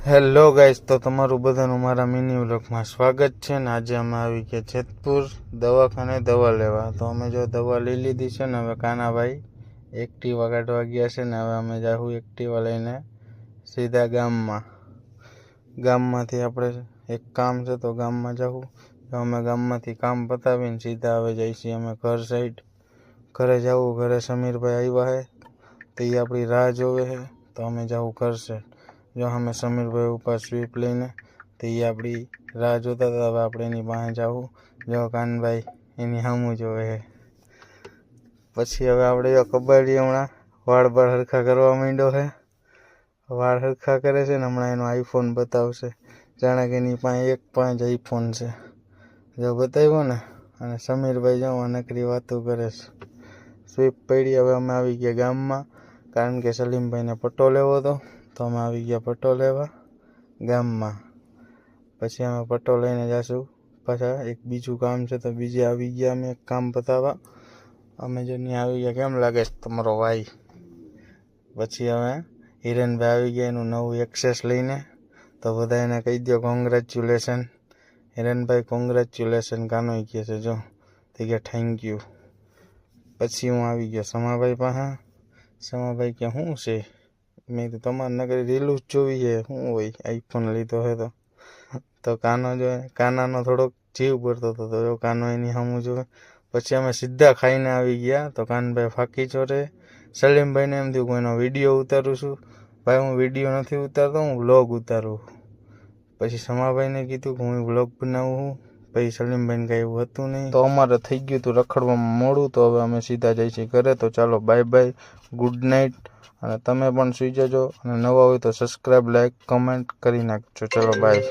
Hello guys, તો તમારું બધાનું મારા મિની વ્લોગમાં સ્વાગત છે ને આજે અમે આવી ગયા જેતપુર દવાખાને દવા લેવા. તો અમે જો દવા લઈ લીધી છે ને હવે કાનાભાઈ એક્ટિવા કાઢવા ગયા છે ને હવે અમે જાહું એક્ટિવા લઈને સીધા ગામમાંથી આપણે એક કામ છે તો ગામમાં જાહું. તો અમે ગામમાંથી કામ પતાવીને સીધા હવે જઈએ છીએ અમે ઘર સાઈડ. ઘરે જવું, ઘરે સમીરભાઈ આવ્યા છે તો એ આપણી રાહ જોવે છે તો અમે જાહું ઘર સાઈડ. જો અમે સમીરભાઈ ઉપર સ્વીપ લઈને તો એ આપણી રાહ જોતા હતા. હવે આપણે એની પાસે જાવું. જો કાનભાઈ એની સામું જોવે છે. પછી હવે આપણે જો કબાડી હમણાં વાળ હરખા કરવા માંડ્યો છે. વાળ હરખા કરે છે ને હમણાં એનો આઈફોન બતાવશે. જાણે કે એની પાસે 1.5 આઈફોન છે. જો બતાવ્યો ને. અને સમીરભાઈ જો નકરી વાતો કરે છે. સ્વીપ પડી. હવે અમે આવી ગયા ગામમાં કારણ કે સલીમભાઈને પટ્ટો લેવો હતો તો અમે આવી ગયા પટ્ટો લેવા ગામમાં. પછી અમે પટ્ટો લઈને જઈશું પાછા એક બીજું કામ છે તો બીજે આવી ગયા અમે એક કામ પતાવવા. અમે જો ત્યાં આવી ગયા. કેમ લાગે છે તમારો ભાઈ? પછી હવે હિરેનભાઈ આવી ગયા એનું નવું એક્સેસ લઈને. તો બધા એને કહી દો કોંગ્રેચ્યુલેશન. હિરેનભાઈ કોંગ્રેચ્યુલેશન કાનોય કહે છે જો તો કે થેન્ક યુ. પછી હું આવી ગયો સમાભાઈ પાસે. સમાભાઈ કે શું છે? મેં તો તમારે નગરી રીલું જ જોવી છે. શું હોય આઈફોન લીધો છે તો કાનો જોવે. કાનાનો થોડોક જીવ પડતો હતો તો જો કાનો એની સામું જોવે. પછી અમે સીધા ખાઈને આવી ગયા તો કાનભાઈ ફાંકી ચોરે. સલીમભાઈને એમ થયું કોઈનો વિડીયો ઉતારું છું. ભાઈ હું વિડીયો નથી ઉતારતો, હું વ્લોગ ઉતારું. પછી સમાભાઈને કીધું કે હું વ્લોગ બનાવું. પછી સલીમભાઈને કાંઈ એવું હતું નહીં. તો અમારે થઈ ગયું હતું રખડવામાં મોડું. તો હવે અમે સીધા જઈએ છીએ ઘરે. તો ચાલો બાય બાય, ગુડ નાઇટ. અને તમે પણ સુઈ જજો અને નવા હોય તો સબસ્ક્રાઈબ, લાઈક, કમેન્ટ કરી નાખજો. ચલો બાય.